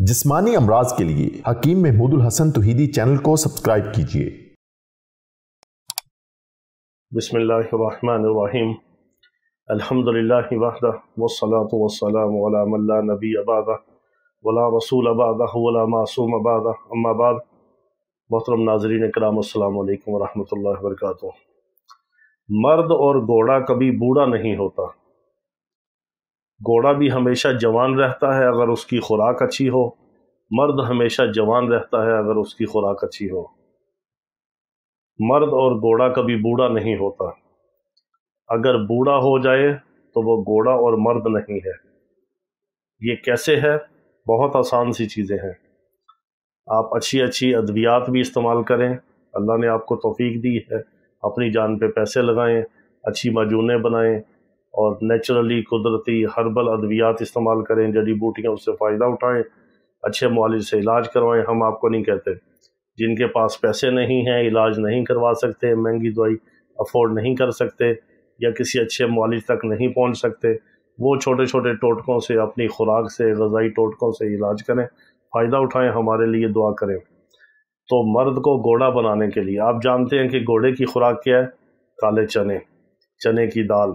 जिस्मानी अमराज के लिए हकीम महमूदुल हसन तौहीदी चैनल को सब्सक्राइब कीजिए। बिस्मिल्लाहिर्रहमानिर्रहीम। अल्हम्दुलिल्लाहि वहदह वस्सलातु वस्सलामु अला मन ला नबिय्य बअदह वला रसूल बअदह वला मासूम बअदह, अम्मा बाद। मोहतरम नाज़रीन इकराम, अस्सलामु अलैकुम वरहमतुल्लाहि वबरकातुहू। मर्द और घोड़ा कभी बूढ़ा नहीं होता। घोड़ा भी हमेशा जवान रहता है अगर उसकी खुराक अच्छी हो, मर्द हमेशा जवान रहता है अगर उसकी खुराक अच्छी हो। मर्द और घोड़ा कभी बूढ़ा नहीं होता। अगर बूढ़ा हो जाए तो वो घोड़ा और मर्द नहीं है। ये कैसे है? बहुत आसान सी चीज़ें हैं। आप अच्छी अच्छी अद्वियात भी इस्तेमाल करें, अल्लाह ने आपको तौफीक दी है, अपनी जान पे पैसे लगाएं, अच्छी माजूनें बनाएं और नेचुरली कुदरती हर्बल अद्वियात इस्तेमाल करें, जड़ी बूटियाँ, उससे फ़ायदा उठाएं, अच्छे मुआलिज से इलाज करवाएं। हम आपको नहीं कहते जिनके पास पैसे नहीं हैं, इलाज नहीं करवा सकते, महंगी दवाई अफोर्ड नहीं कर सकते या किसी अच्छे मुआलिज तक नहीं पहुंच सकते, वो छोटे छोटे टोटकों से, अपनी खुराक से, ग़िज़ाई टोटकों से इलाज करें, फ़ायदा उठाएं, हमारे लिए दुआ करें। तो मर्द को घोड़ा बनाने के लिए आप जानते हैं कि घोड़े की खुराक क्या है? काले चने, चने की दाल,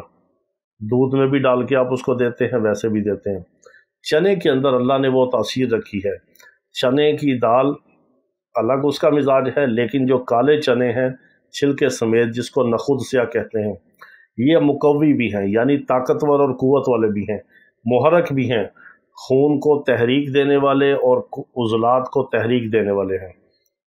दूध में भी डाल के आप उसको देते हैं, वैसे भी देते हैं। चने के अंदर अल्लाह ने वो तासीर रखी है। चने की दाल अलग उसका मिजाज है, लेकिन जो काले चने हैं छिलके समेत, जिसको नखुद स्या कहते हैं, ये मुकव्वी भी हैं, यानी ताकतवर और कुव्वत वाले भी हैं, मुहर्रक भी हैं, खून को तहरीक देने वाले और उज़लात को तहरीक देने वाले हैं,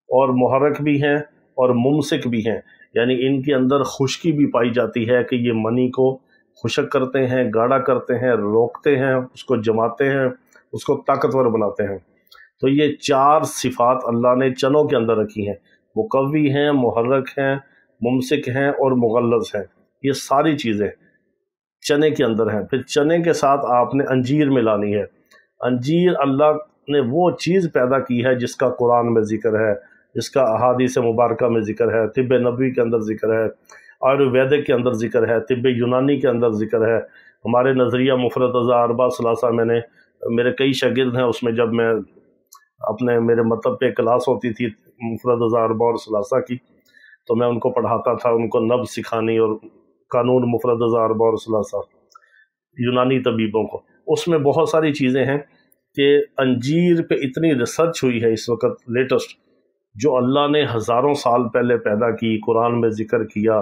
और मुहर्रक भी हैं और मुमसिक भी हैं, यानी इनके अंदर खुश्की भी पाई जाती है कि ये मनी को खुशक करते हैं, गाढ़ा करते हैं, रोकते हैं, उसको जमाते हैं, उसको ताकतवर बनाते हैं। तो ये चार सिफात अल्लाह ने चनों के अंदर रखी हैं। मुकव्वी हैं, मुहर्रक हैं, मुमसिक हैं और मुगल्लज़ हैं। ये सारी चीज़ें चने के अंदर हैं। फिर चने के साथ आपने अंजीर मिलानी है। अंजीर अल्लाह ने वो चीज़ पैदा की है जिसका कुरान में ज़िक्र है, जिसका अहादीस मुबारका में ज़िक्र है, तिब्ब नबवी के अंदर ज़िक्र है, आयुर्वेदिक के अंदर ज़िक्र है, तिब्ब यूनानी के अंदर ज़िक्र है। हमारे नज़रिया मुफरद अरबा सलासा, मेरे कई शागिर्द हैं, उसमें जब मैं अपने मेरे मतलब पे क्लास होती थी मुफरद अरबा और सलासा की, तो मैं उनको पढ़ाता था, उनको नब्ज़ सिखानी और कानून मुफरद अरबा और सलासा यूनानी तबीबों को। उसमें बहुत सारी चीज़ें हैं कि अंजीर पे इतनी रिसर्च हुई है इस वक्त लेटेस्ट, जो अल्लाह ने हज़ारों साल पहले पैदा की, कुरान में ज़िक्र किया,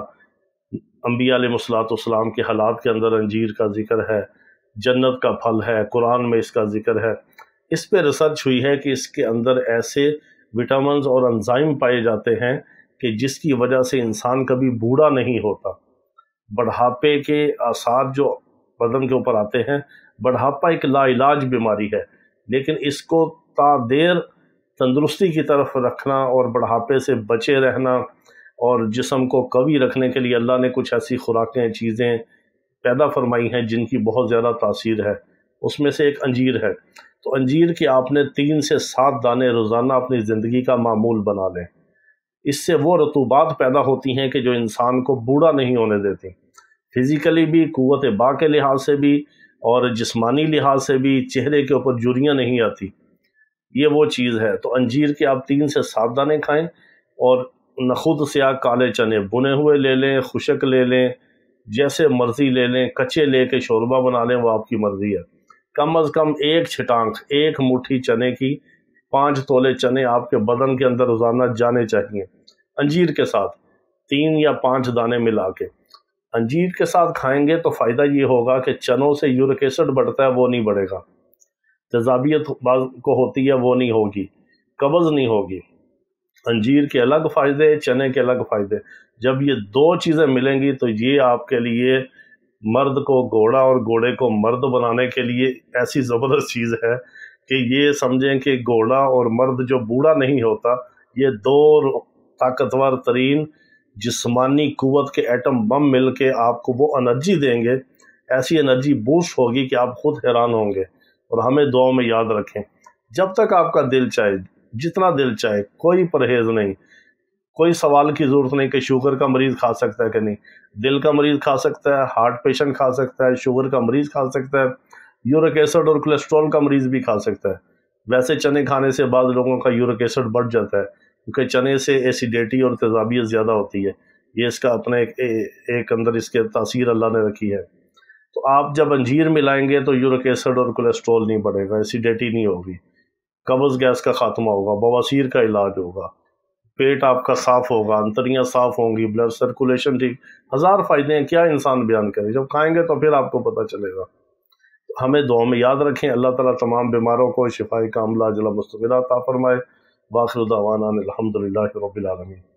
अंबिया अलैहिस्सलाम के हालात के अंदर अंजीर का ज़िक्र है, जन्नत का फल है, कुरान में इसका ज़िक्र है। इस पे रिसर्च हुई है कि इसके अंदर ऐसे विटामिन्स और एंजाइम पाए जाते हैं कि जिसकी वजह से इंसान कभी बूढ़ा नहीं होता। बढ़ापे के आसार जो बदन के ऊपर आते हैं, बढ़ापा एक लाइलाज बीमारी है, लेकिन इसको तादेर तंदुरुस्ती की तरफ रखना और बढ़ापे से बचे रहना और जिस्म को कवी रखने के लिए अल्लाह ने कुछ ऐसी खुराकें, चीज़ें पैदा फरमाई हैं जिनकी बहुत ज़्यादा तासीर है। उसमें से एक अंजीर है। तो अंजीर के आपने 3 से 7 दाने रोज़ाना अपनी ज़िंदगी का मामूल बना लें। इससे वो रतूबात पैदा होती हैं कि जो इंसान को बूढ़ा नहीं होने देती, फ़िज़िकली भी, क़ुव्वत बा के लिहाज से भी और जिस्मानी लिहाज से भी, चेहरे के ऊपर झुर्रियाँ नहीं आती। ये वो चीज़ है। तो अंजीर के आप 3 से 7 दाने खाएं और नखुद स्या काले चने बुने हुए ले लें, खुशक ले लें, जैसे मर्ज़ी ले लें, कच्चे ले के शोरबा बना लें, वो आपकी मर्ज़ी है। कम अज़ कम एक छिटांक, एक मुट्ठी चने की, 5 तोले चने आपके बदन के अंदर रोज़ाना जाने चाहिए अंजीर के साथ, 3 या 5 दाने मिला के। अंजीर के साथ खाएंगे तो फ़ायदा ये होगा कि चनों से यूरिक एसिड बढ़ता है, वो नहीं बढ़ेगा, तेज़ाबियत बाज़ को होती है, वो नहीं होगी, कब्ज़ नहीं होगी। अंजीर के अलग फ़ायदे, चने के अलग फ़ायदे। जब ये 2 चीज़ें मिलेंगी तो ये आपके लिए मर्द को घोड़ा और घोड़े को मर्द बनाने के लिए ऐसी ज़बरदस्त चीज़ है कि ये समझें कि घोड़ा और मर्द जो बूढ़ा नहीं होता, ये 2 ताकतवर तरीन जिस्मानी कुव्वत के एटम बम मिल के आपको वो एनर्जी देंगे, ऐसी एनर्जी बूस्ट होगी कि आप खुद हैरान होंगे। और हमें दुआओं में याद रखें, जब तक आपका दिल चाहे, जितना दिल चाहे, कोई परहेज़ नहीं, कोई सवाल की ज़रूरत नहीं कि शुगर का मरीज़ खा सकता है कि नहीं। दिल का मरीज़ खा सकता है, हार्ट पेशेंट खा सकता है, शुगर का मरीज़ खा सकता है, यूरिक एसिड और कोलेस्ट्रॉल का मरीज़ भी खा सकता है। ویسے چنے کھانے سے بعض لوگوں کا یورک ایسڈ بڑھ جاتا ہے کیونکہ چنے سے ایسیڈیٹی اور تیزابیت زیادہ ہوتی ہے، یہ اس کا اپنے ایک اندر اس کے تاثیر اللہ نے رکھی ہے۔ تو آپ جب انجیر ملائیں گے تو یورک ایسڈ اور کولیسٹرول نہیں بڑھے گا، ایسیڈیٹی نہیں ہوگی، قبض گیس کا خاتمہ ہوگا، بواسیر کا علاج ہوگا، پیٹ آپ کا صاف ہوگا، انتڑیاں صاف ہوں گی، بلڈ سرکولیشن ٹھیک، ہزار فائدے ہیں، کیا انسان بیان کرے، جب کھائیں گے تو پھر آپ کو پتہ چلے گا۔ ہمیں دعا میں یاد رکھیں، اللہ تعالیٰ تمام بیماروں کو شفاء کاملہ عاجلہ مستمرہ عطا فرمائے۔ وآخر دعوانا الحمدللہ رب العالمین۔